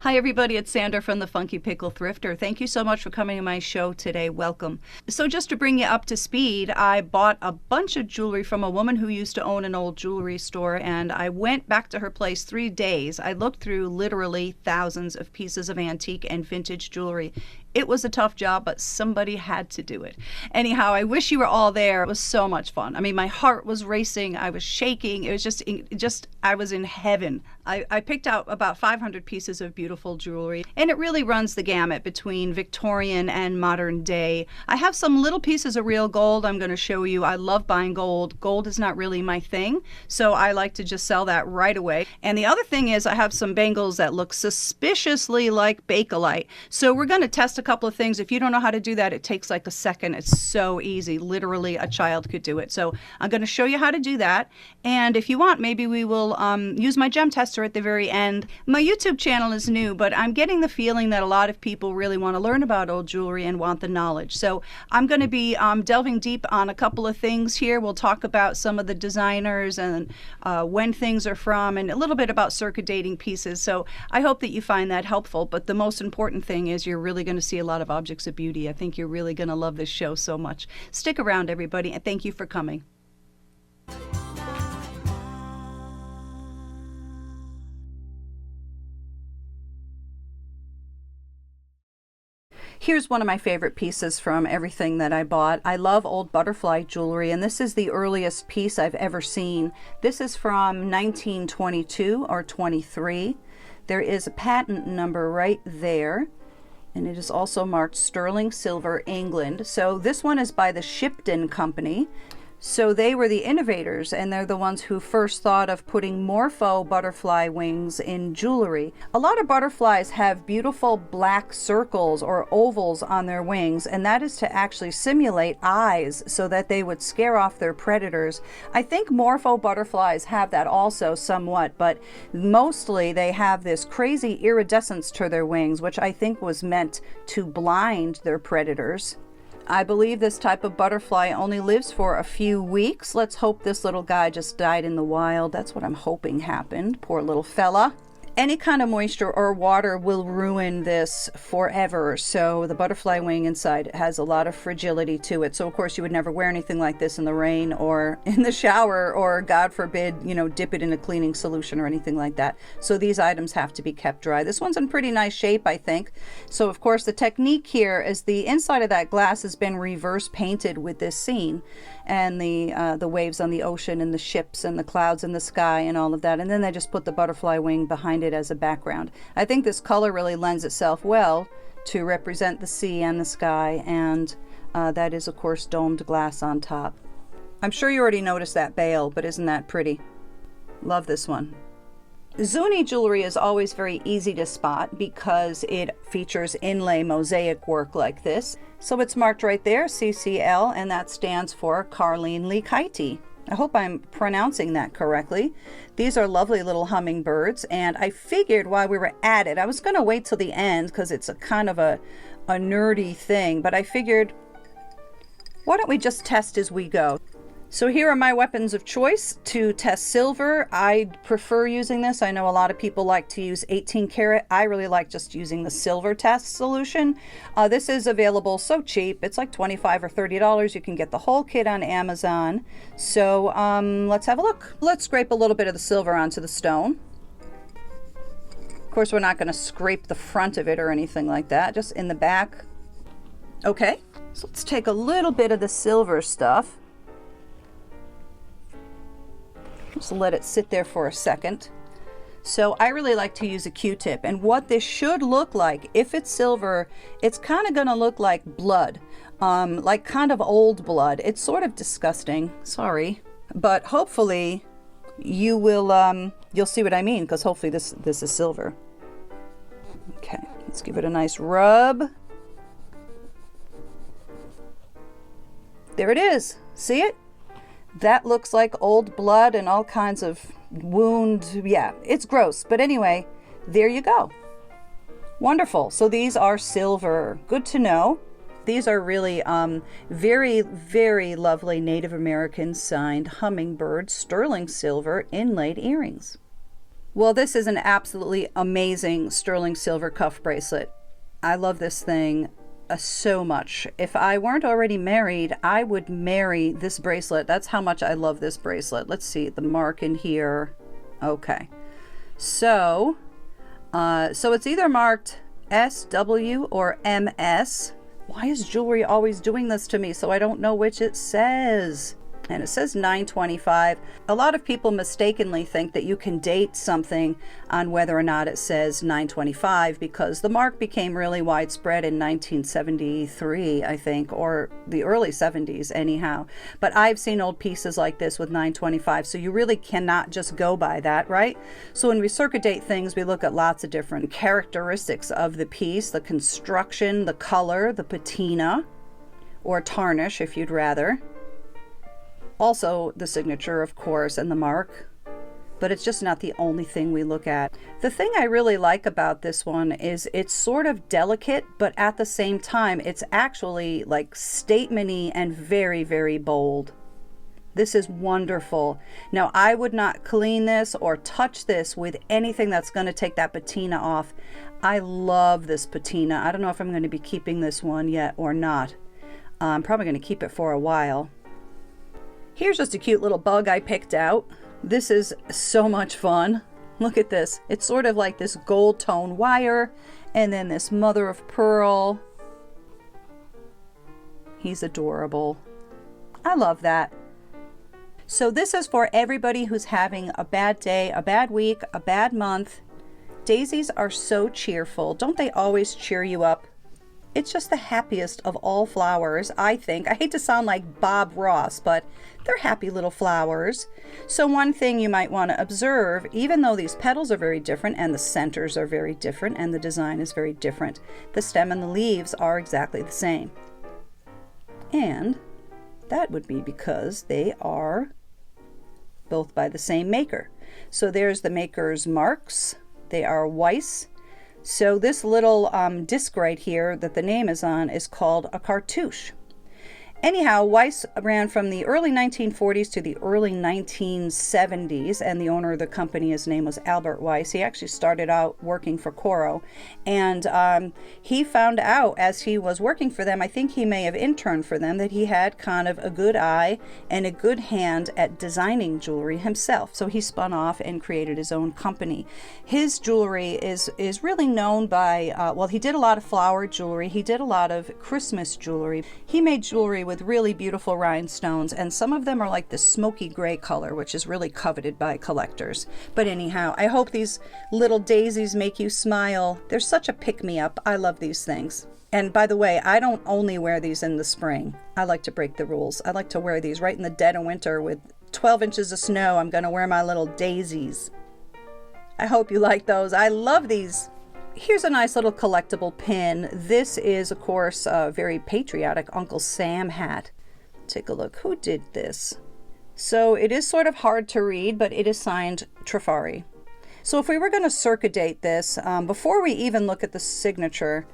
Hi everybody, it's Sandra from the Funky Pickle Thrifter. Thank you so much for coming to my show today. Welcome. So just to bring you up to speed, I bought a bunch of jewelry from a woman who used to own an old jewelry store, and I went back to her place 3 days. I looked through literally thousands of pieces of antique and vintage jewelry. It was a tough job, but somebody had to do it. Anyhow, I wish you were all there. It was so much fun. I mean, my heart was racing. I was shaking. It was just I was in heaven. I picked out about 500 pieces of beautiful jewelry, and it really runs the gamut between Victorian and modern day. I have some little pieces of real gold I'm going to show you. I love buying gold. Gold is not really my thing, so I like to just sell that right away. And the other thing is I have some bangles that look suspiciously like Bakelite. So we're going to test a couple of things. If you don't know how to do that, it takes like a second. It's so easy. Literally, a child could do it. So I'm going to show you how to do that. And if you want, maybe we will use my gem tester at the very end. My YouTube channel is new, but I'm getting the feeling that a lot of people really want to learn about old jewelry and want the knowledge. So I'm going to be delving deep on a couple of things here. We'll talk about some of the designers and when things are from, and a little bit about circa dating pieces. So I hope that you find that helpful. But the most important thing is you're really going to see a lot of objects of beauty. I think you're really going to love this show so much. Stick around, everybody, and thank you for coming. Here's one of my favorite pieces from everything that I bought. I love old butterfly jewelry, and this is the earliest piece I've ever seen. This is from 1922 or 23. There is a patent number right there, and it is also marked sterling silver, England. So this one is by the Shipton Company. So they were the innovators, and they're the ones who first thought of putting Morpho butterfly wings in jewelry. A lot of butterflies have beautiful black circles or ovals on their wings, and that is to actually simulate eyes so that they would scare off their predators. I think Morpho butterflies have that also somewhat, but mostly they have this crazy iridescence to their wings, which I think was meant to blind their predators. I believe this type of butterfly only lives for a few weeks. Let's hope this little guy just died in the wild. That's what I'm hoping happened. Poor little fella. Any kind of moisture or water will ruin this forever. So the butterfly wing inside has a lot of fragility to it. So of course you would never wear anything like this in the rain or in the shower, or God forbid, you know, dip it in a cleaning solution or anything like that. So these items have to be kept dry. This one's in pretty nice shape, I think. So of course the technique here is the inside of that glass has been reverse painted with this scene, and the waves on the ocean and the ships and the clouds in the sky and all of that. And then they just put the butterfly wing behind it as a background. I think this color really lends itself well to represent the sea and the sky, and that is of course domed glass on top. I'm sure you already noticed that bail, but isn't that pretty? Love this one. Zuni jewelry is always very easy to spot because it features inlay mosaic work like this. So it's marked right there, CCL, and that stands for Carlene Leekity. I hope I'm pronouncing that correctly. These are lovely little hummingbirds, and I figured while we were at it, I was going to wait till the end because it's a kind of a nerdy thing, but I figured, why don't we just test as we go? So here are my weapons of choice to test silver. I prefer using this. I know a lot of people like to use 18 karat. I really like just using the silver test solution. This is available so cheap. It's like $25 or $30. You can get the whole kit on Amazon. So let's have a look. Let's scrape a little bit of the silver onto the stone. Of course, we're not going to scrape the front of it or anything like that, just in the back. Okay, so let's take a little bit of the silver stuff. Just let it sit there for a second. So I really like to use a Q-tip, and what this should look like, if it's silver, it's kind of going to look like blood, like kind of old blood. It's sort of disgusting, sorry, but hopefully you will you'll see what I mean, because hopefully this is silver. Okay, let's give it a nice rub. There it is. See it? That looks like old blood and all kinds of wound. Yeah, it's gross. But anyway, there you go. Wonderful. So these are silver. Good to know. These are really very, very lovely Native American signed hummingbird sterling silver inlaid earrings. Well, this is an absolutely amazing sterling silver cuff bracelet. I love this thing so much. If I weren't already married, I would marry this bracelet. That's how much I love this bracelet. Let's see the mark in here. Okay. So it's either marked SW or MS. Why is jewelry always doing this to me so I don't know which it says? And it says 925. A lot of people mistakenly think that you can date something on whether or not it says 925 because the mark became really widespread in 1973, I think, or the early 70s anyhow. But I've seen old pieces like this with 925, so you really cannot just go by that, right? So when we circuit date things, we look at lots of different characteristics of the piece, the construction, the color, the patina, or tarnish if you'd rather. Also the signature, of course, and the mark, but it's just not the only thing we look at. The thing I really like about this one is it's sort of delicate, but at the same time, it's actually like statement-y and very, very bold. This is wonderful. Now, I would not clean this or touch this with anything that's going to take that patina off. I love this patina. I don't know if I'm going to be keeping this one yet or not. I'm probably going to keep it for a while. Here's just a cute little bug I picked out. This is so much fun. Look at this. It's sort of like this gold tone wire and then this mother of pearl. He's adorable. I love that. So this is for everybody who's having a bad day, a bad week, a bad month. Daisies are so cheerful. Don't they always cheer you up? It's just the happiest of all flowers, I think. I hate to sound like Bob Ross, but they're happy little flowers. So one thing you might want to observe, even though these petals are very different and the centers are very different and the design is very different, the stem and the leaves are exactly the same. And that would be because they are both by the same maker. So there's the maker's marks. They are Weiss. So this little disc right here that the name is on is called a cartouche. Anyhow, Weiss ran from the early 1940s to the early 1970s, and the owner of the company, his name was Albert Weiss. He actually started out working for Coro, and he found out as he was working for them, I think he may have interned for them, that he had kind of a good eye and a good hand at designing jewelry himself. So he spun off and created his own company. His jewelry is really known by, well, he did a lot of flower jewelry. He did a lot of Christmas jewelry. He made jewelry with really beautiful rhinestones, and some of them are like the smoky gray color, which is really coveted by collectors. But anyhow, I hope these little daisies make you smile. They're such a pick-me-up. I love these things. And by the way, I don't only wear these in the spring. I like to break the rules. I like to wear these right in the dead of winter with 12 inches of snow. I'm going to wear my little daisies. I hope you like those. I love these. Here's a nice little collectible pin. This is, of course, a very patriotic Uncle Sam hat. Take a look. Who did this? So it is sort of hard to read, but it is signed Trifari. So if we were going to circuit date this, before we even look at the signature,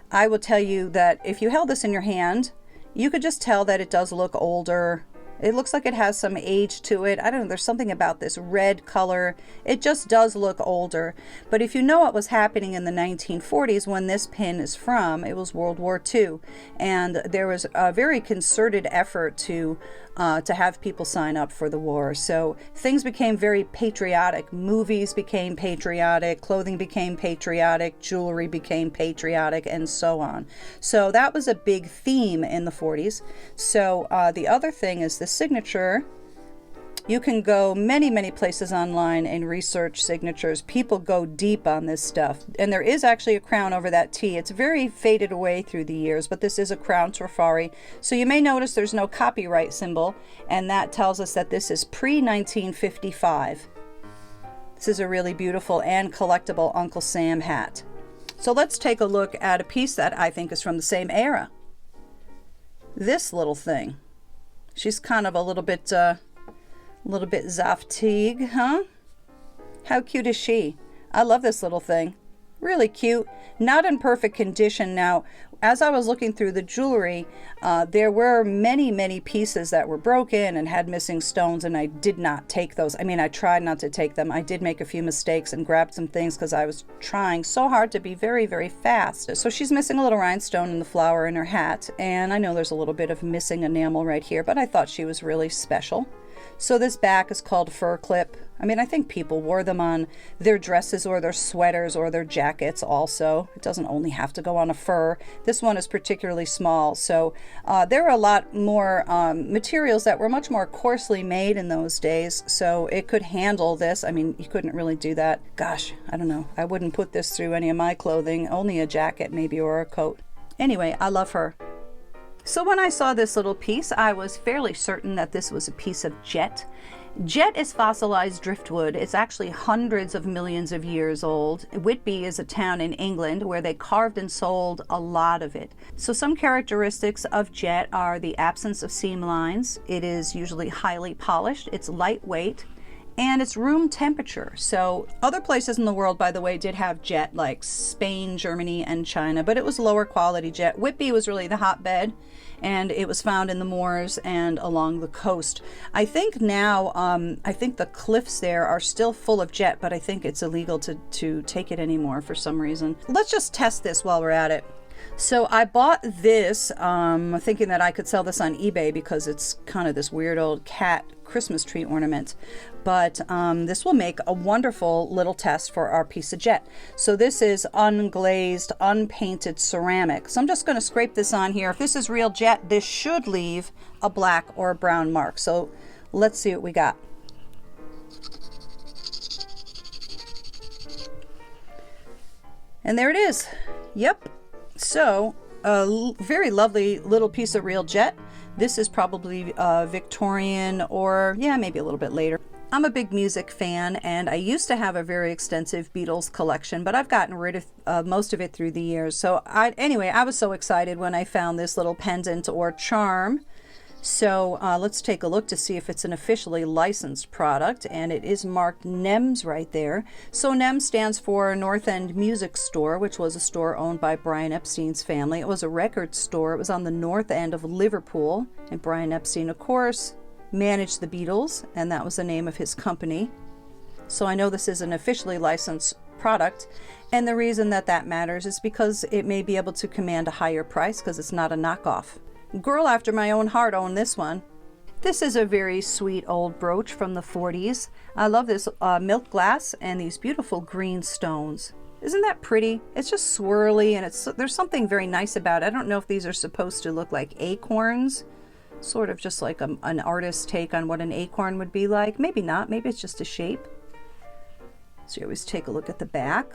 I will tell you that if you held this in your hand, you could just tell that it does look older. It looks like it has some age to it. I don't know, there's something about this red color. It just does look older. But if you know what was happening in the 1940s when this pin is from, it was World War II. And there was a very concerted effort to have people sign up for the war. So things became very patriotic. Movies became patriotic. Clothing became patriotic. Jewelry became patriotic, and so on. So that was a big theme in the 40s. So the other thing is the signature. You can go many places online and research signatures. People go deep on this stuff. And there is actually a crown over that T. It's very faded away through the years, but this is a Crown Trifari. So you may notice there's no copyright symbol, and that tells us that this is pre-1955. This is a really beautiful and collectible Uncle Sam hat. So let's take a look at a piece that I think is from the same era. This little thing. She's kind of a little bit Zaftig, huh? How cute is she? I love this little thing. Really cute, not in perfect condition. Now, as I was looking through the jewelry, there were many pieces that were broken and had missing stones, and I did not take those. I mean, I tried not to take them. I did make a few mistakes and grabbed some things because I was trying so hard to be very fast. So she's missing a little rhinestone in the flower in her hat, and I know there's a little bit of missing enamel right here, but I thought she was really special. So this back is called fur clip. I mean, I think people wore them on their dresses or their sweaters or their jackets also. It doesn't only have to go on a fur. This one is particularly small. So there are a lot more materials that were much more coarsely made in those days. So it could handle this. I mean, you couldn't really do that. Gosh, I don't know. I wouldn't put this through any of my clothing, only a jacket maybe or a coat. Anyway, I love her. So when I saw this little piece, I was fairly certain that this was a piece of jet. Jet is fossilized driftwood. It's actually hundreds of millions of years old. Whitby is a town in England where they carved and sold a lot of it. So some characteristics of jet are the absence of seam lines. It is usually highly polished. It's lightweight. And it's room temperature. So other places in the world, by the way, did have jet, like Spain, Germany, and China, but it was lower quality jet. Whitby was really the hotbed, and it was found in the moors and along the coast. I think now, I think the cliffs there are still full of jet, but I think it's illegal to take it anymore for some reason. Let's just test this while we're at it. So I bought this thinking that I could sell this on eBay because it's kind of this weird old cat Christmas tree ornament. But this will make a wonderful little test for our piece of jet. So this is unglazed, unpainted ceramic. So I'm just going to scrape this on here. If this is real jet, this should leave a black or a brown mark. So let's see what we got. And there it is. Yep. So a very lovely little piece of real jet. This is probably Victorian, or yeah, maybe a little bit later. I'm a big music fan, and I used to have a very extensive Beatles collection, but I've gotten rid of most of it through the years. So anyway, I was so excited when I found this little pendant or charm. So let's take a look to see if it's an officially licensed product, and it is marked NEMS right there. So NEMS stands for North End Music Store, which was a store owned by Brian Epstein's family. It was a record store. It was on the north end of Liverpool, and Brian Epstein, of course, managed the Beatles, and that was the name of his company. So I know this is an officially licensed product, and the reason that matters is because it may be able to command a higher price because it's not a knockoff. Girl after my own heart owned this one. This is a very sweet old brooch from the 40s. I love this milk glass and these beautiful green stones. Isn't that pretty? It's just swirly, and there's something very nice about it. I don't know if these are supposed to look like acorns, sort of just like an artist's take on what an acorn would be like. Maybe not. Maybe it's just a shape. So you always take a look at the back.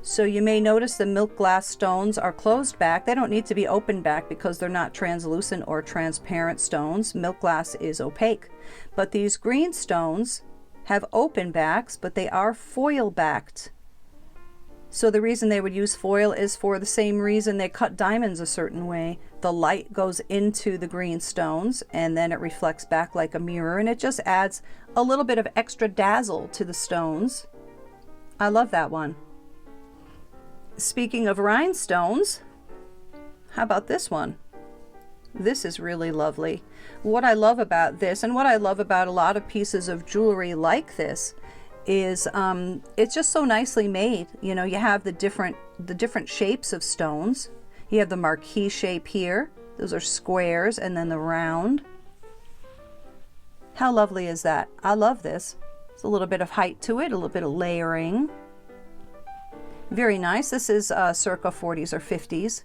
So you may notice the milk glass stones are closed back. They don't need to be open back because they're not translucent or transparent stones. Milk glass is opaque. But these green stones have open backs, but they are foil backed. So the reason they would use foil is for the same reason they cut diamonds a certain way. The light goes into the green stones and then it reflects back like a mirror, and it just adds a little bit of extra dazzle to the stones. I love that one. Speaking of rhinestones, how about this one? This is really lovely. What I love about this, and what I love about a lot of pieces of jewelry like this, is it's just so nicely made. You know, you have the different shapes of stones. You have the marquee shape here. Those are squares, and then the round. How lovely is that? I love this. It's a little bit of height to it, a little bit of layering. Very nice. This is circa 40s or 50s.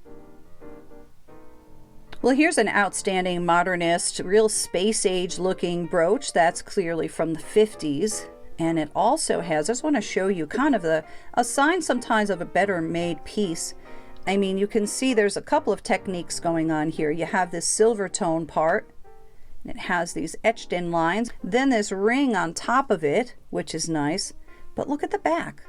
Well, here's an outstanding modernist, real space age looking brooch. That's clearly from the 50s. And it also has, I just want to show you kind of a sign sometimes of a better made piece. I mean, you can see there's a couple of techniques going on here. You have this silver tone part. It has these etched in lines. Then this ring on top of it, which is nice. But look at the back.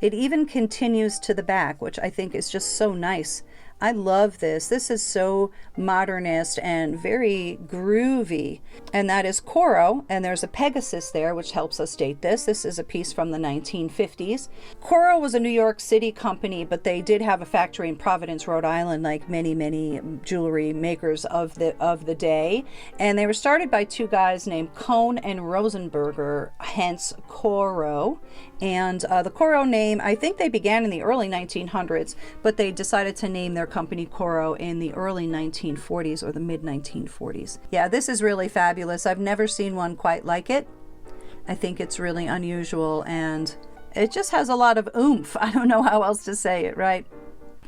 It even continues to the back, which I think is just so nice. I love this. This is so modernist and very groovy. And that is Coro, and there's a Pegasus there, which helps us date this. This is a piece from the 1950s. Coro was a New York City company, but they did have a factory in Providence, Rhode Island, like many jewelry makers of the day. And they were started by two guys named Cohn and Rosenberger, hence Coro. And the Coro name, I think they began in the early 1900s, but they decided to name their company Coro in the early 1940s or the mid 1940s. Yeah, this is really fabulous. I've never seen one quite like it. I think it's really unusual and it just has a lot of oomph. I don't know how else to say it, right?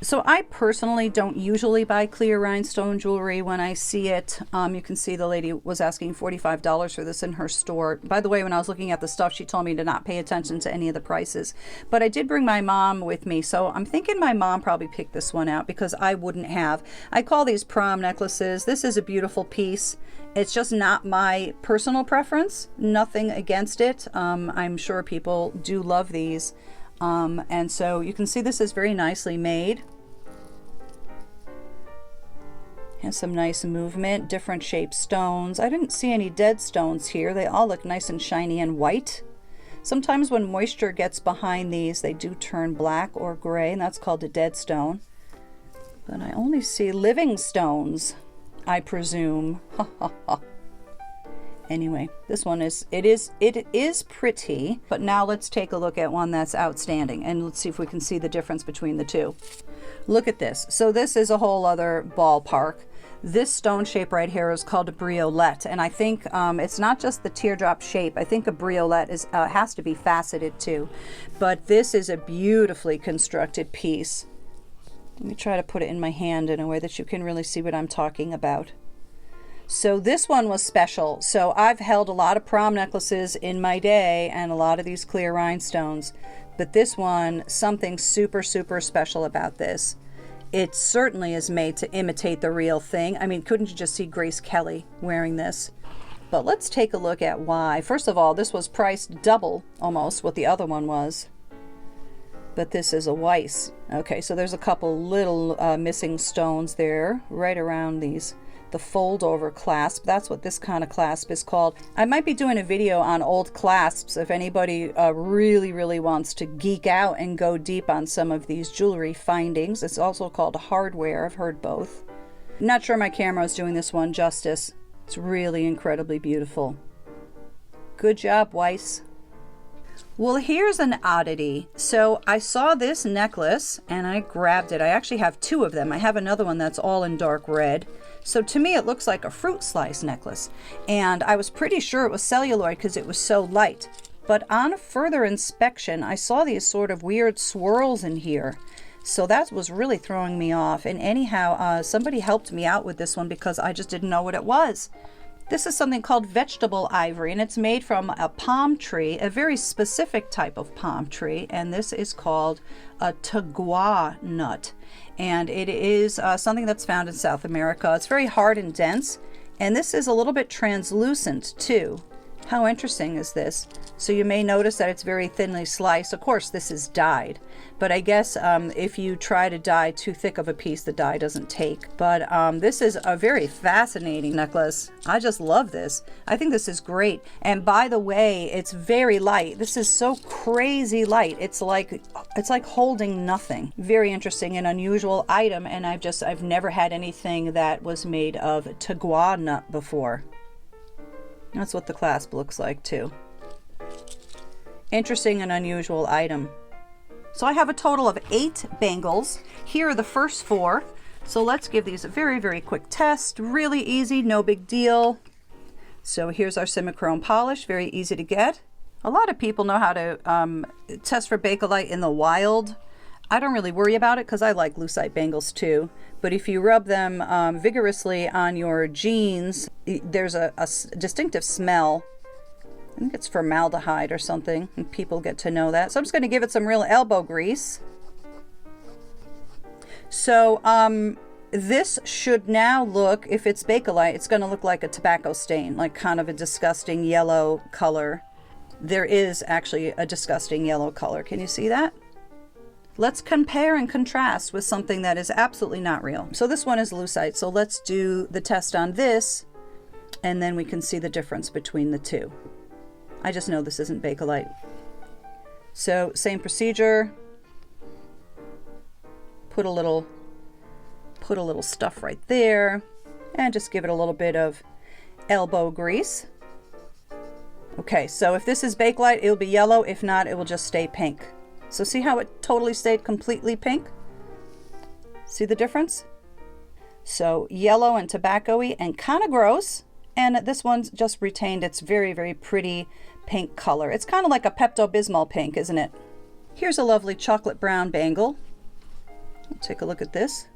So I personally don't usually buy clear rhinestone jewelry when I see it. You can see the lady was asking $45 for this in her store. By the way, when I was looking at the stuff, she told me to not pay attention to any of the prices. But I did bring my mom with me, so I'm thinking my mom probably picked this one out because I wouldn't have. I call these prom necklaces. This is a beautiful piece. It's just not my personal preference. Nothing against it. I'm sure people do love these. And so you can see this is very nicely made. Has some nice movement, different shaped stones. I didn't see any dead stones here. They all look nice and shiny and white. Sometimes when moisture gets behind these, they do turn black or gray, and that's called a dead stone. But I only see living stones, I presume. Anyway, this one is pretty, but now let's take a look at one that's outstanding and let's see if we can see the difference between the two. Look at this. So this is a whole other ballpark. This stone shape right here is called a briolette, and I think it's not just the teardrop shape. I think a briolette is has to be faceted too, but this is a beautifully constructed piece. Let me try to put it in my hand in a way that you can really see what I'm talking about. So this one was special. So I've held a lot of prom necklaces in my day and a lot of these clear rhinestones, but this one, something super special about this. It certainly is made to imitate the real thing. I mean, couldn't you just see Grace Kelly wearing this? But let's take a look at why. First of all, this was priced double almost what the other one was. But this is a Weiss. Okay, so there's a couple little missing stones there right around these. The fold over clasp, that's what this kind of clasp is called. I might be doing a video on old clasps if anybody really wants to geek out and go deep on some of these jewelry findings. It's also called hardware. I've heard both. Not sure my camera is doing this one justice. It's really incredibly beautiful. Good job, Weiss. Well, here's an oddity. So I saw this necklace and I grabbed it. I actually have two of them. I have another one that's all in dark red. So to me, it looks like a fruit slice necklace. And I was pretty sure it was celluloid because it was so light. But on further inspection, I saw these sort of weird swirls in here. So that was really throwing me off. And anyhow, somebody helped me out with this one because I just didn't know what it was. This is something called vegetable ivory, and it's made from a palm tree, a very specific type of palm tree, and this is called a Tagua nut. And it is something that's found in South America. It's very hard and dense, and this is a little bit translucent too. How interesting is this? So you may notice that it's very thinly sliced. Of course, this is dyed, but I guess if you try to dye too thick of a piece, the dye doesn't take. But this is a very fascinating necklace. I just love this. I think this is great. And by the way, it's very light. This is so crazy light. It's like holding nothing. Very interesting and unusual item. And I've never had anything that was made of Tagua nut before. That's what the clasp looks like too. Interesting and unusual item. So I have a total of 8 bangles. Here are the first 4. So let's give these a very quick test. Really easy, no big deal. So here's our simichrome polish, very easy to get. A lot of people know how to test for Bakelite in the wild. I don't really worry about it because I like Lucite bangles too. But if you rub them vigorously on your jeans, there's a distinctive smell. I think it's formaldehyde or something, and people get to know that. So I'm just going to give it some real elbow grease. So this should now look, if it's Bakelite, it's going to look like a tobacco stain, like kind of a disgusting yellow color. There is actually a disgusting yellow color. Can you see that? Let's compare and contrast with something that is absolutely not real. So this one is Lucite. So let's do the test on this, and then we can see the difference between the two. I just know this isn't Bakelite. So same procedure. Put a little stuff right there, and just give it a little bit of elbow grease. Okay, so if this is Bakelite, it'll be yellow. If not, it will just stay pink. So see how it totally stayed completely pink? See the difference? So yellow and tobacco-y and kind of gross. And this one's just retained its very, very pretty pink color. It's kind of like a Pepto-Bismol pink, isn't it? Here's a lovely chocolate brown bangle. We'll take a look at this.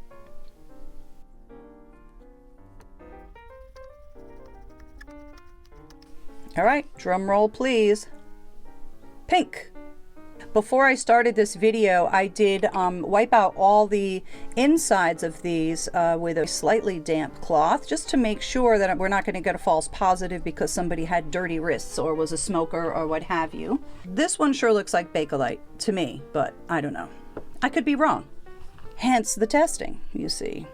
All right, drum roll, please. Pink. Before I started this video, I did wipe out all the insides of these with a slightly damp cloth, just to make sure that we're not going to get a false positive because somebody had dirty wrists or was a smoker or what have you. This one sure looks like Bakelite to me, but I don't know. I could be wrong. Hence the testing, you see.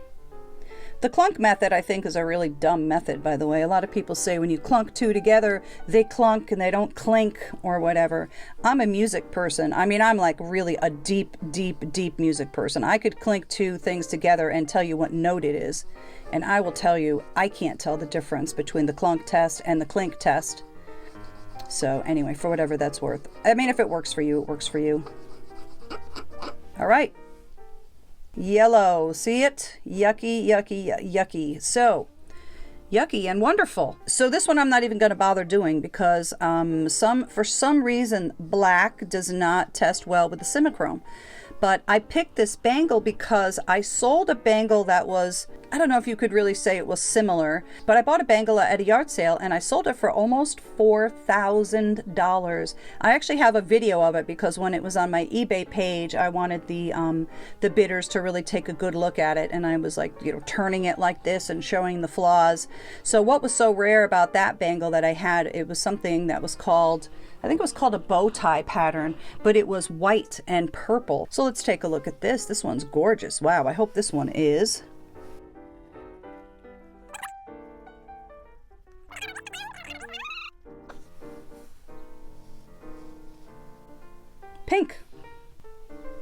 The CLUNK method, I think, is a really dumb method, by the way. A lot of people say when you clunk two together, they clunk and they don't clink or whatever. I'm a music person. I mean, I'm like really a deep, deep, deep music person. I could clink two things together and tell you what note it is. And I will tell you, I can't tell the difference between the CLUNK test and the clink test. So anyway, for whatever that's worth. I mean, if it works for you, it works for you. All right. Yellow, see it? Yucky, yucky, yucky. So yucky and wonderful. So this one I'm not even going to bother doing because for some reason black does not test well with the Simichrome. But I picked this bangle because I sold a bangle that was, I don't know if you could really say it was similar, but I bought a bangle at a yard sale and I sold it for almost $4,000. I actually have a video of it because when it was on my eBay page, I wanted the bidders to really take a good look at it, and I was like, you know, turning it like this and showing the flaws. So what was so rare about that bangle that I had, it was something that was called, I think it was called a bow tie pattern, but it was white and purple. So let's take a look at this. This one's gorgeous. Wow, I hope this one is. Pink.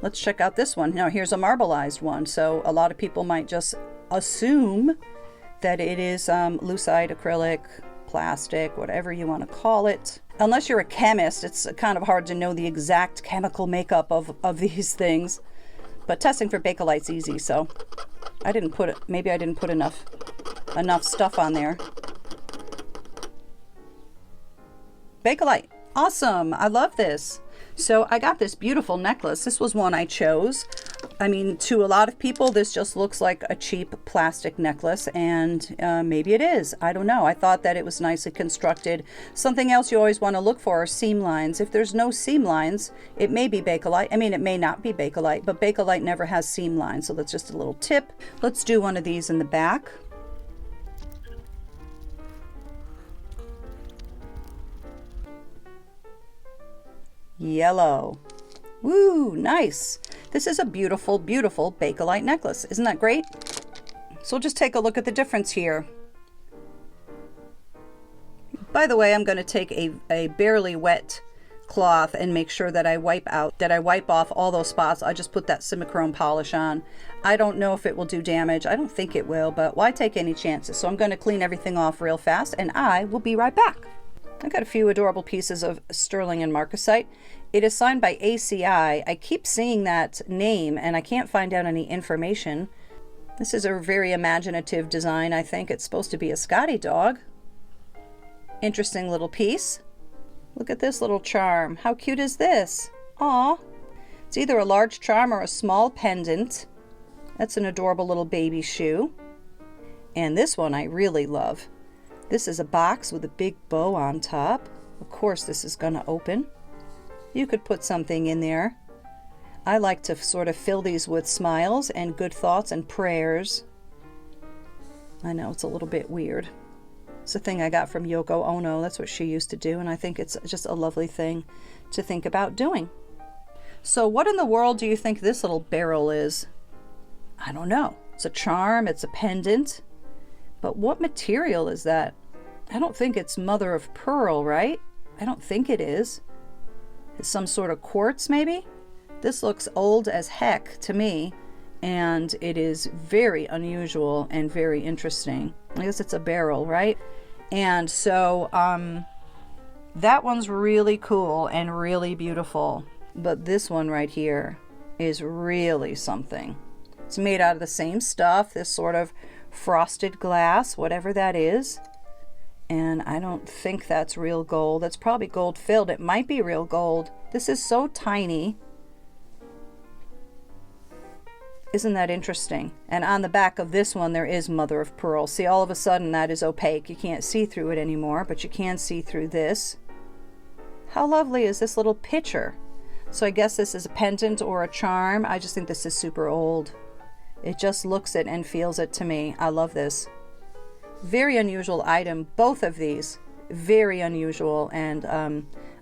Let's check out this one. Now here's a marbleized one. So a lot of people might just assume that it is lucite, acrylic, plastic, whatever you want to call it. Unless you're a chemist, it's kind of hard to know the exact chemical makeup of these things. But testing for Bakelite's easy, so I didn't put it, maybe I didn't put enough stuff on there. Bakelite, awesome, I love this. So I got this beautiful necklace. This was one I chose. I mean, to a lot of people, this just looks like a cheap plastic necklace, and maybe it is. I don't know. I thought that it was nicely constructed. Something else you always want to look for are seam lines. If there's no seam lines, it may be Bakelite. I mean, it may not be Bakelite, but Bakelite never has seam lines, so that's just a little tip. Let's do one of these in the back. Yellow. Woo, nice. This is a beautiful, beautiful Bakelite necklace. Isn't that great? So we'll just take a look at the difference here. By the way, I'm going to take a barely wet cloth and make sure that I wipe off all those spots. I just put that Simichrome polish on. I don't know if it will do damage. I don't think it will, but why take any chances? So I'm going to clean everything off real fast, and I will be right back. I got a few adorable pieces of sterling and marcasite. It is signed by ACI. I keep seeing that name and I can't find out any information. This is a very imaginative design. I think it's supposed to be a Scotty dog. Interesting little piece. Look at this little charm. How cute is this? Aw. It's either a large charm or a small pendant. That's an adorable little baby shoe. And this one I really love. This is a box with a big bow on top. Of course, this is going to open. You could put something in there. I like to sort of fill these with smiles and good thoughts and prayers. I know it's a little bit weird. It's a thing I got from Yoko Ono. That's what she used to do, and I think it's just a lovely thing to think about doing. So what in the world do you think this little barrel is? I don't know. It's a charm, it's a pendant, but what material is that? I don't think it's mother of pearl, right? I don't think it is. It's some sort of quartz, maybe? This looks old as heck to me, and it is very unusual and very interesting. I guess it's a barrel, right? And so that one's really cool and really beautiful, but this one right here is really something. It's made out of the same stuff, this sort of frosted glass, whatever that is. And I don't think that's real gold. That's probably gold filled. It might be real gold. This is so tiny. Isn't that interesting? And on the back of this one, there is mother of pearl. See, all of a sudden that is opaque. You can't see through it anymore, but you can see through this. How lovely is this little picture? So I guess this is a pendant or a charm. I just think this is super old. It just looks it and feels it to me. I love this. Very unusual item. Both of these, very unusual. And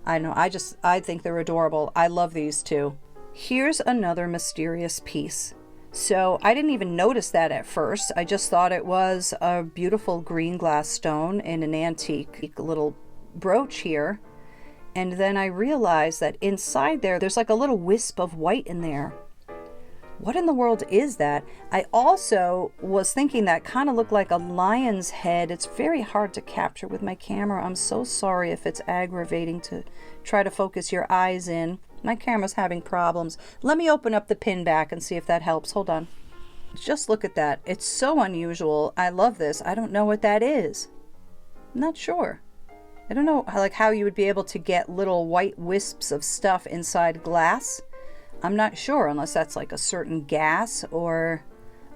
I think they're adorable. I love these too. Here's another mysterious piece. So I didn't even notice that at first. I just thought it was a beautiful green glass stone in an antique little brooch here. And then I realized that inside there's like a little wisp of white in there. What in the world is that? I also was thinking that kind of looked like a lion's head. It's very hard to capture with my camera. I'm so sorry if it's aggravating to try to focus your eyes in. My camera's having problems. Let me open up the pin back and see if that helps. Hold on. Just look at that. It's so unusual. I love this. I don't know what that is. I'm not sure. I don't know how you would be able to get little white wisps of stuff inside glass. I'm not sure, unless that's like a certain gas, or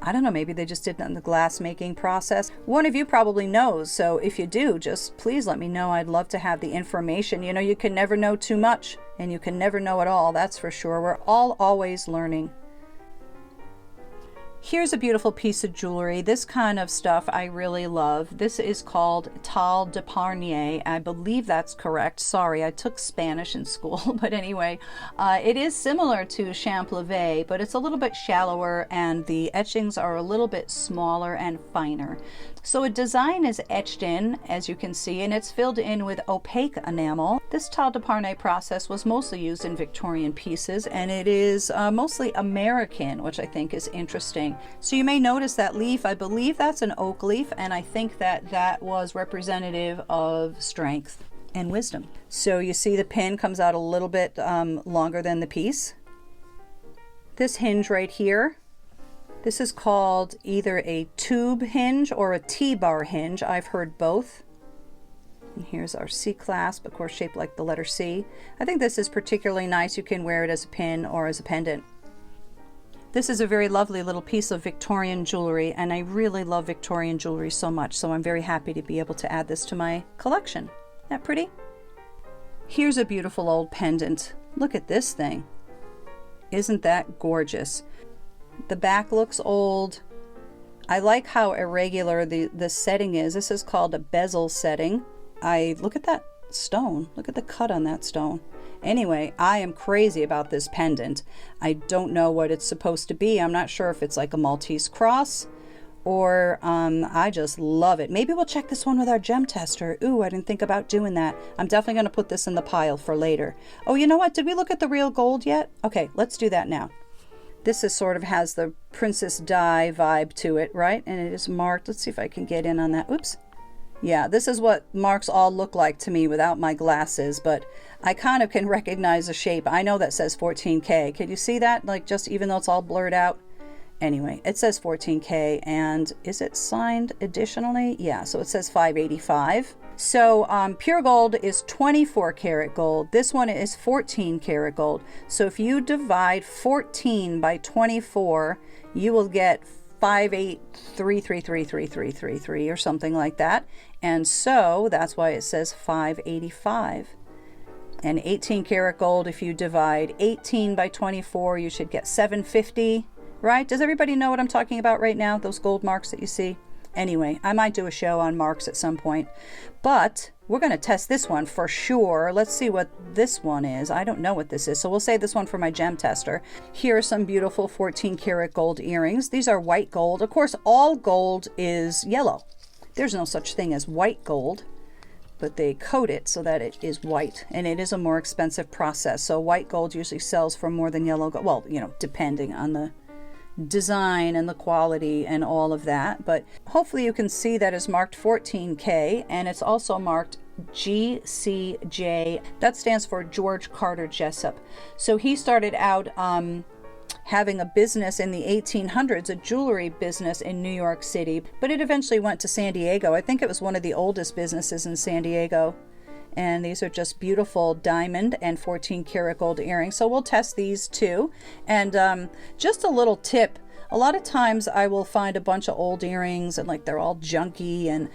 I don't know, maybe they just did it in the glass making process. One of you probably knows, so if you do, just please let me know. I'd love to have the information. You know, you can never know too much, and you can never know it all, that's for sure. We're all always learning. Here's a beautiful piece of jewelry. This kind of stuff I really love. This is called Tal de Parnier. I believe that's correct. Sorry, I took Spanish in school, but anyway, it is similar to Champlevé, but it's a little bit shallower and the etchings are a little bit smaller and finer. So a design is etched in, as you can see, and it's filled in with opaque enamel. This Tal de Parnier process was mostly used in Victorian pieces, and it is mostly American, which I think is interesting. So you may notice that leaf, I believe that's an oak leaf, and I think that that was representative of strength and wisdom. So you see the pin comes out a little bit longer than the piece. This hinge right here, this is called either a tube hinge or a T-bar hinge. I've heard both. And here's our C clasp, of course shaped like the letter C. I think this is particularly nice. You can wear it as a pin or as a pendant. This is a very lovely little piece of Victorian jewelry, and I really love Victorian jewelry so much, so I'm very happy to be able to add this to my collection. Isn't that pretty? Here's a beautiful old pendant. Look at this thing. Isn't that gorgeous? The back looks old. I like how irregular the setting is. This is called a bezel setting. Look at that stone. Look at the cut on that stone. Anyway, I am crazy about this pendant. I don't know what it's supposed to be. I'm not sure if it's like a Maltese cross or I just love it. Maybe we'll check this one with our gem tester. Ooh, I didn't think about doing that. I'm definitely going to put this in the pile for later. Oh, you know what? Did we look at the real gold yet? Okay, let's do that now. This is sort of has the Princess Di vibe to it, right? And it is marked. Let's see if I can get in on that. Oops. Yeah, this is what marks all look like to me without my glasses, but I kind of can recognize the shape. I know that says 14K. Can you see that? Like, just even though it's all blurred out? Anyway, it says 14K, and is it signed additionally? Yeah, so it says 585. So pure gold is 24 karat gold. This one is 14 karat gold. So if you divide 14 by 24, you will get 583333333 or something like that. And so that's why it says 585. And 18 karat gold, if you divide 18 by 24, you should get 750, right? Does everybody know what I'm talking about right now? Those gold marks that you see? Anyway, I might do a show on marks at some point. But we're going to test this one for sure. Let's see what this one is. I don't know what this is, so we'll save this one for my gem tester. Here are some beautiful 14 karat gold earrings. These are white gold. Of course, all gold is yellow. There's no such thing as white gold, but they coat it so that it is white, and it is a more expensive process. So white gold usually sells for more than yellow gold. Well, you know, depending on the design and the quality and all of that, but hopefully you can see that is marked 14K, and it's also marked GCJ. That stands for George Carter Jessup. So he started out having a business in the 1800s, a jewelry business in New York City, but it eventually went to San Diego. I think it was one of the oldest businesses in San Diego. And these are just beautiful diamond and 14 karat gold earrings. So we'll test these too. And just a little tip. A lot of times I will find a bunch of old earrings and like they're all junky, and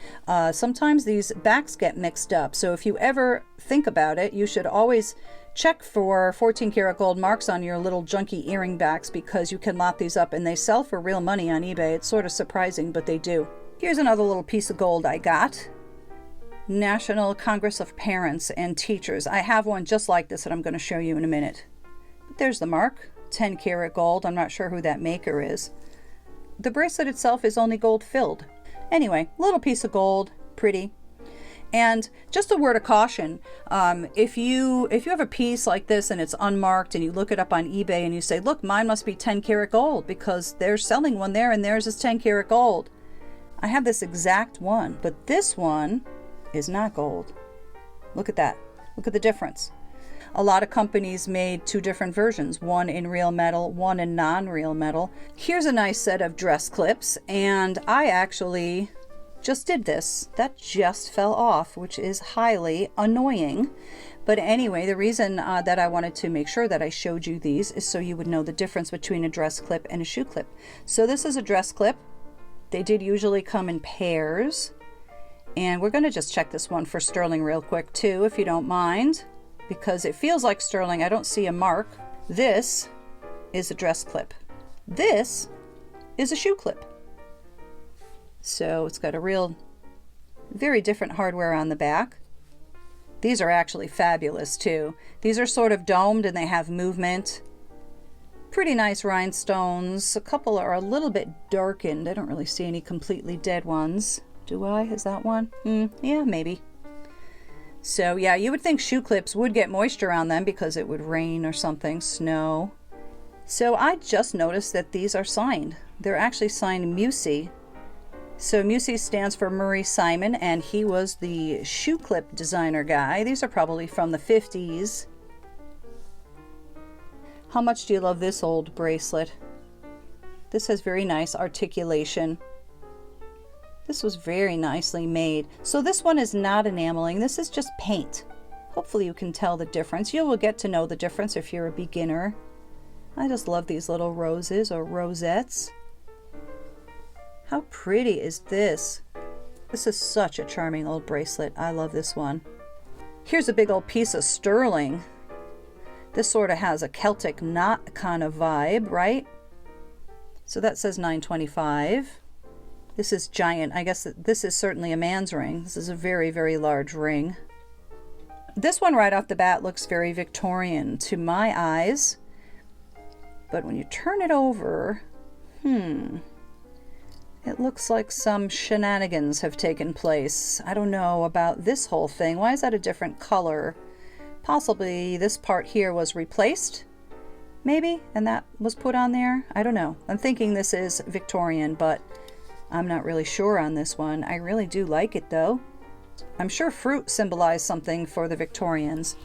sometimes these backs get mixed up. So if you ever think about it, you should always check for 14 karat gold marks on your little junky earring backs, because you can lot these up and they sell for real money on eBay. It's sort of surprising, but they do. Here's another little piece of gold I got. National Congress of Parents and Teachers. I have one just like this that I'm going to show you in a minute. But there's the mark, 10 karat gold. I'm not sure who that maker is. The bracelet itself is only gold filled. Anyway, little piece of gold, pretty. And just a word of caution, if you have a piece like this and it's unmarked and you look it up on eBay and you say, look, mine must be 10 karat gold because they're selling one there and theirs is 10 karat gold. I have this exact one, but this one is not gold. Look at that. Look at the difference. A lot of companies made two different versions, one in real metal, one in non-real metal. Here's a nice set of dress clips, and I actually just did this. That just fell off, which is highly annoying. But anyway, the reason that I wanted to make sure that I showed you these is so you would know the difference between a dress clip and a shoe clip. So this is a dress clip. They did usually come in pairs. And we're going to just check this one for sterling real quick too, if you don't mind, because it feels like sterling. I don't see a mark. This is a dress clip. This is a shoe clip. So it's got a real, very different hardware on the back. These are actually fabulous too. These are sort of domed and they have movement. Pretty nice rhinestones. A couple are a little bit darkened. I don't really see any completely dead ones. Do I? Is that one? Yeah, maybe. So yeah, you would think shoe clips would get moisture on them because it would rain or something, snow. So I just noticed that these are signed. They're actually signed Musi. So Musi stands for Murray Simon, and he was the shoe clip designer guy. These are probably from the 50s. How much do you love this old bracelet? This has very nice articulation. This was very nicely made. So this one is not enameling. This is just paint. Hopefully you can tell the difference. You will get to know the difference if you're a beginner. I just love these little roses or rosettes. How pretty is this? This is such a charming old bracelet. I love this one. Here's a big old piece of sterling. This sort of has a Celtic knot kind of vibe, right? So that says 925. This is giant. I guess this is certainly a man's ring. This is a very, very large ring. This one right off the bat looks very Victorian to my eyes. But when you turn it over, it looks like some shenanigans have taken place. I don't know about this whole thing. Why is that a different color? Possibly this part here was replaced, maybe, and that was put on there. I don't know. I'm thinking this is Victorian, but I'm not really sure on this one. I really do like it though. I'm sure fruit symbolized something for the Victorians.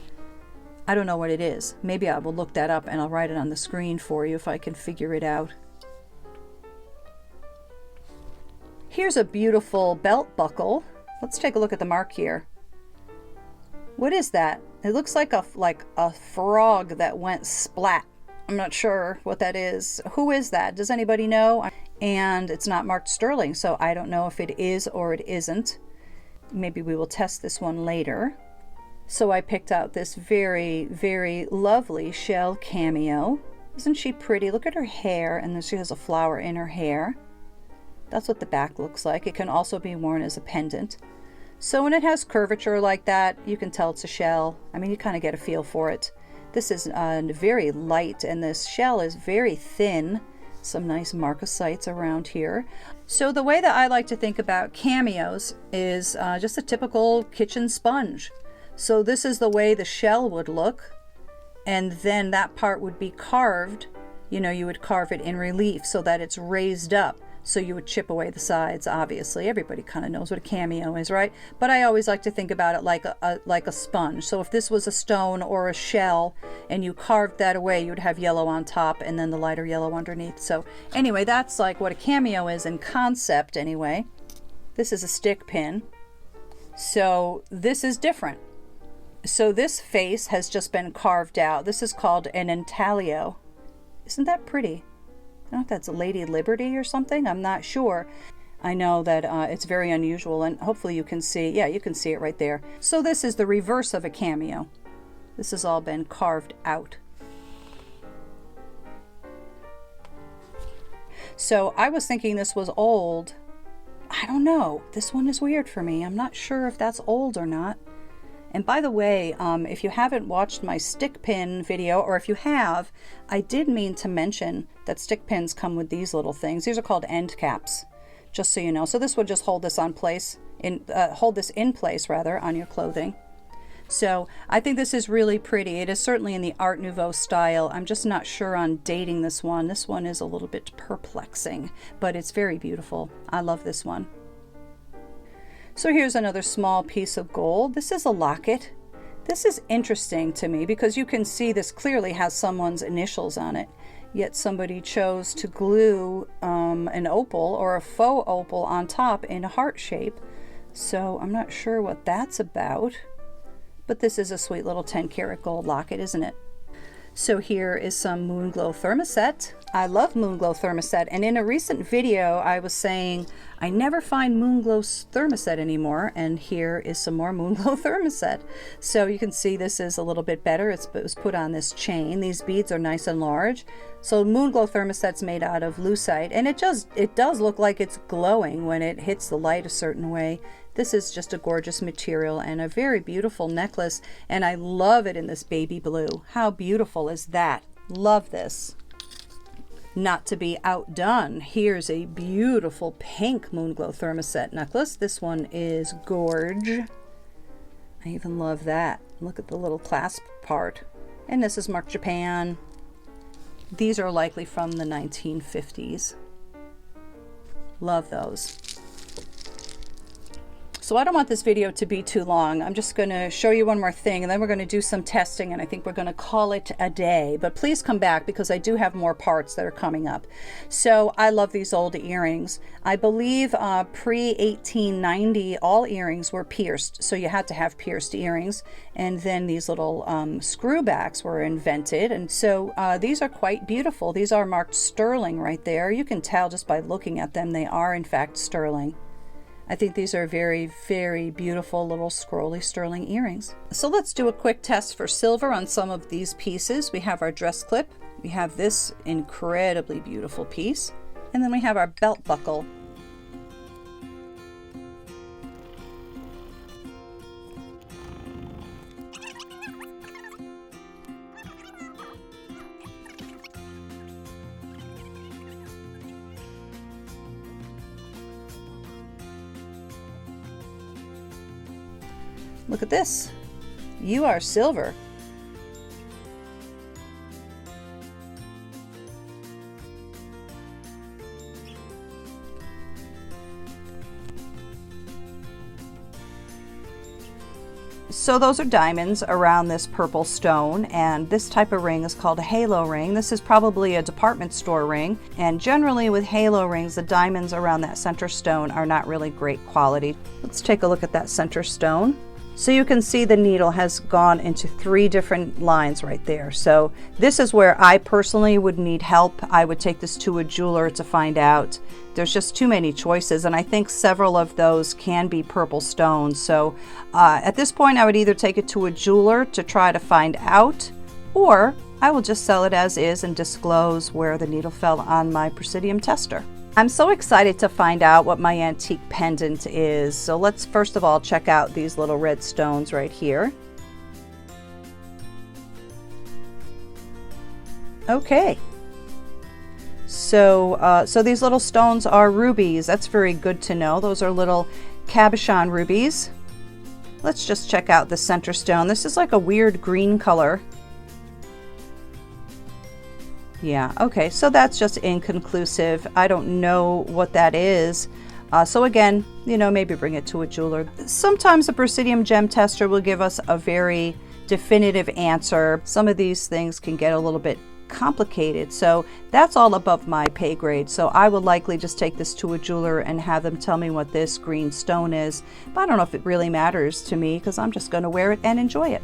I don't know what it is. Maybe I will look that up and I'll write it on the screen for you if I can figure it out. Here's a beautiful belt buckle. Let's take a look at the mark here. What is that? It looks like a frog that went splat. I'm not sure what that is. Who is that? Does anybody know? And it's not marked sterling, so I don't know if it is or it isn't. Maybe we will test this one later. So I picked out this very, very lovely shell cameo. Isn't she pretty? Look at her hair, and then she has a flower in her hair. That's what the back looks like. It can also be worn as a pendant. So when it has curvature like that, you can tell it's a shell. I mean, you kind of get a feel for it. This is very light, and this shell is very thin. Some nice marcasites around here. So the way that I like to think about cameos is just a typical kitchen sponge. So this is the way the shell would look, and then that part would be carved. You know, you would carve it in relief so that it's raised up. So you would chip away the sides, obviously. Everybody kind of knows what a cameo is, right? But I always like to think about it like a sponge. So if this was a stone or a shell and you carved that away, you'd have yellow on top and then the lighter yellow underneath. So anyway, that's like what a cameo is in concept anyway. This is a stick pin. So this is different. So this face has just been carved out. This is called an intaglio. Isn't that pretty? I don't know if that's Lady Liberty or something. I'm not sure. I know that it's very unusual, and hopefully you can see, yeah, you can see it right there. So this is the reverse of a cameo. This has all been carved out. So I was thinking this was old. I don't know. This one is weird for me. I'm not sure if that's old or not. And by the way, if you haven't watched my stick pin video, or if you have, I did mean to mention that stick pins come with these little things. These are called end caps, just so you know. So this would just hold this in place rather on your clothing. So I think this is really pretty. It is certainly in the Art Nouveau style. I'm just not sure on dating this one. This one is a little bit perplexing, but it's very beautiful. I love this one. So here's another small piece of gold. This is a locket. This is interesting to me because you can see this clearly has someone's initials on it, yet somebody chose to glue an opal or a faux opal on top in a heart shape. So I'm not sure what that's about, but this is a sweet little 10-karat gold locket, isn't it? So here is some moonglow thermoset. I love moonglow thermoset, and in a recent video I was saying I never find moonglow thermoset anymore, and here is some more moonglow thermoset. So you can see this is a little bit better. It was put on this chain. These beads are nice and large. So moonglow thermoset's made out of lucite, and it does look like it's glowing when it hits the light a certain way. This is just a gorgeous material and a very beautiful necklace, and I love it in this baby blue. How beautiful is that? Love this. Not to be outdone, here's a beautiful pink moonglow thermoset necklace. This one is gorge. I even love that. Look at the little clasp part. And this is marked Japan. These are likely from the 1950s. Love those. So I don't want this video to be too long. I'm just going to show you one more thing, and then we're going to do some testing, and I think we're going to call it a day. But please come back because I do have more parts that are coming up. So I love these old earrings. I believe pre-1890 all earrings were pierced, so you had to have pierced earrings. And then these little screwbacks were invented, and so these are quite beautiful. These are marked sterling right there. You can tell just by looking at them they are in fact sterling. I think these are very, very beautiful little scrolly sterling earrings. So let's do a quick test for silver on some of these pieces. We have our dress clip. We have this incredibly beautiful piece. And then we have our belt buckle. Look at this. You are silver. So those are diamonds around this purple stone, and this type of ring is called a halo ring. This is probably a department store ring, and generally with halo rings, the diamonds around that center stone are not really great quality. Let's take a look at that center stone. So you can see the needle has gone into 3 different lines right there. So this is where I personally would need help. I would take this to a jeweler to find out. There's just too many choices, and I think several of those can be purple stones. So at this point I would either take it to a jeweler to try to find out, or I will just sell it as is and disclose where the needle fell on my Presidium tester. I'm so excited to find out what my antique pendant is. So let's first of all check out these little red stones right here. Okay. So these little stones are rubies. That's very good to know. Those are little cabochon rubies. Let's just check out the center stone. This is like a weird green color. Yeah, okay, so that's just inconclusive. I don't know what that is. So again, you know, maybe bring it to a jeweler. Sometimes a Presidium gem tester will give us a very definitive answer. Some of these things can get a little bit complicated, so that's all above my pay grade. So I would likely just take this to a jeweler and have them tell me what this green stone is. But I don't know if it really matters to me because I'm just going to wear it and enjoy it.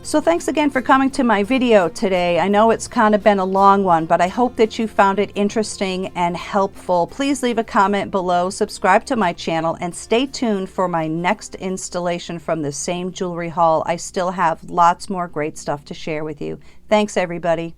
So thanks again for coming to my video today. I know it's kind of been a long one, but I hope that you found it interesting and helpful. Please leave a comment below, subscribe to my channel, and stay tuned for my next installation from the same jewelry haul. I still have lots more great stuff to share with you. Thanks, everybody.